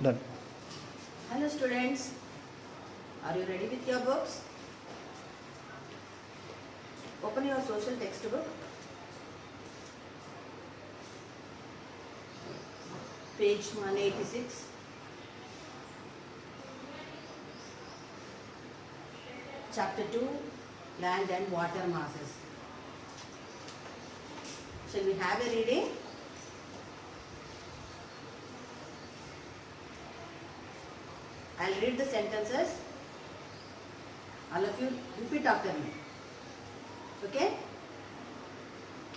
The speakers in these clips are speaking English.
Done. Hello students, are you ready with your books? Open your social textbook. Page 186. Chapter 2, Land and Water Masses. Shall we have a reading? I'll read the sentences. All of you repeat after me. Okay?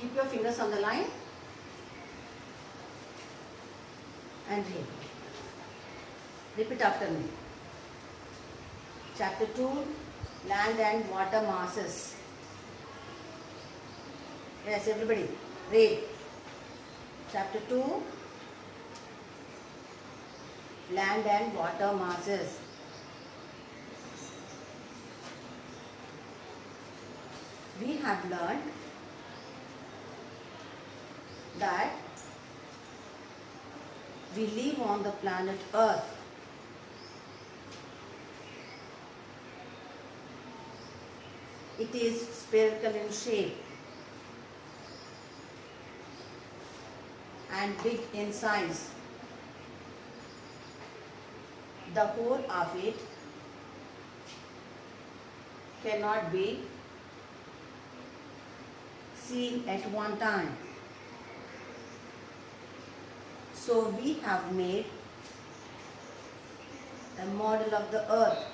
Keep your fingers on the line and read. Repeat after me. Chapter 2, Land and Water Masses. Yes, everybody, read. Chapter 2, Land and Water Masses. We have learned that we live on the planet Earth. It is spherical in shape and big in size. The whole of it cannot be seen at one time. So we have made a model of the earth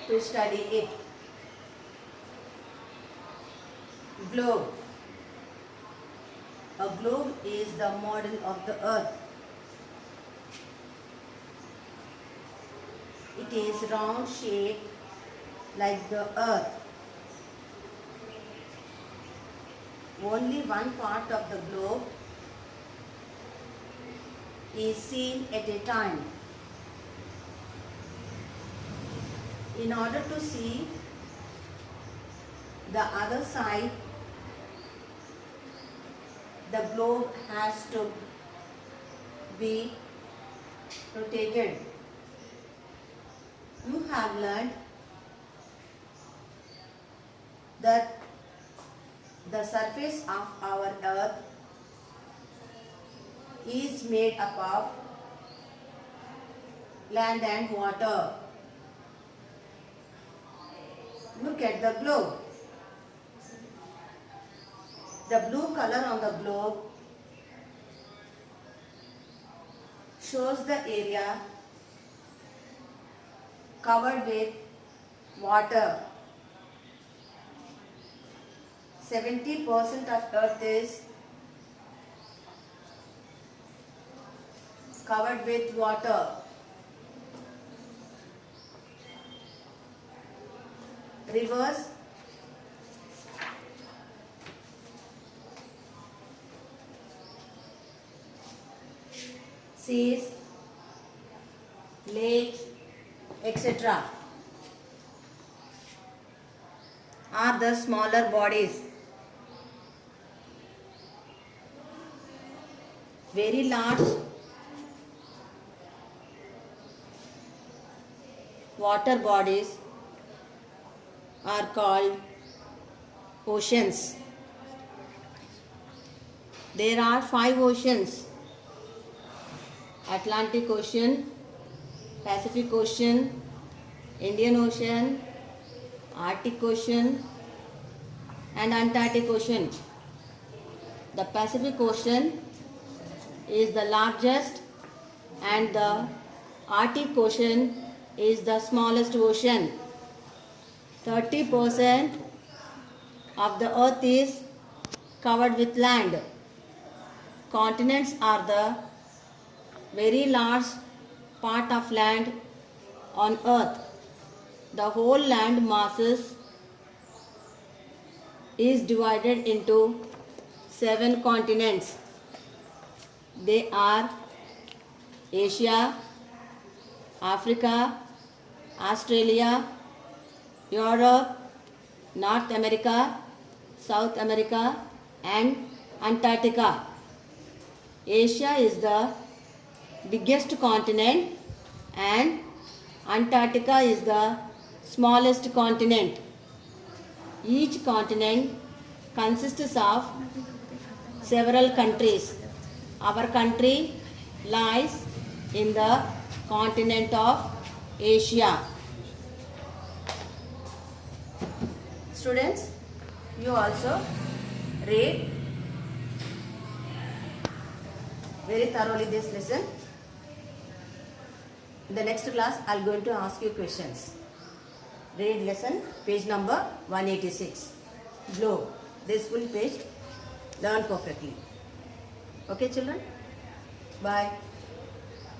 to study it. Globe. A globe is the model of the earth. It is round shaped like the earth. Only one part of the globe is seen at a time. In order to see the other side, the globe has to be rotated. You have learned that the surface of our earth is made up of land and water. Look at the globe. The blue color on the globe shows the area covered with water. 70% of earth is covered with water. Rivers, seas, lakes, etc. are the smaller bodies. Very large water bodies are called oceans. There are 5 oceans: Atlantic Ocean, Pacific Ocean, Indian Ocean, Arctic Ocean and Antarctic Ocean. The Pacific Ocean is the largest and the Arctic Ocean is the smallest ocean. 30% of the earth is covered with land. Continents are the very large part of land on earth. The whole land masses is divided into 7 continents. They are Asia, Africa, Australia, Europe, North America, South America and Antarctica. Asia is the biggest continent and Antarctica is the smallest continent. Each continent consists of several countries. Our country lies in the continent of Asia. Students, you also read very thoroughly this lesson. In the next class, I am going to ask you questions. Read lesson, page number 186. Below this full page, learn perfectly. Okay, children? Bye.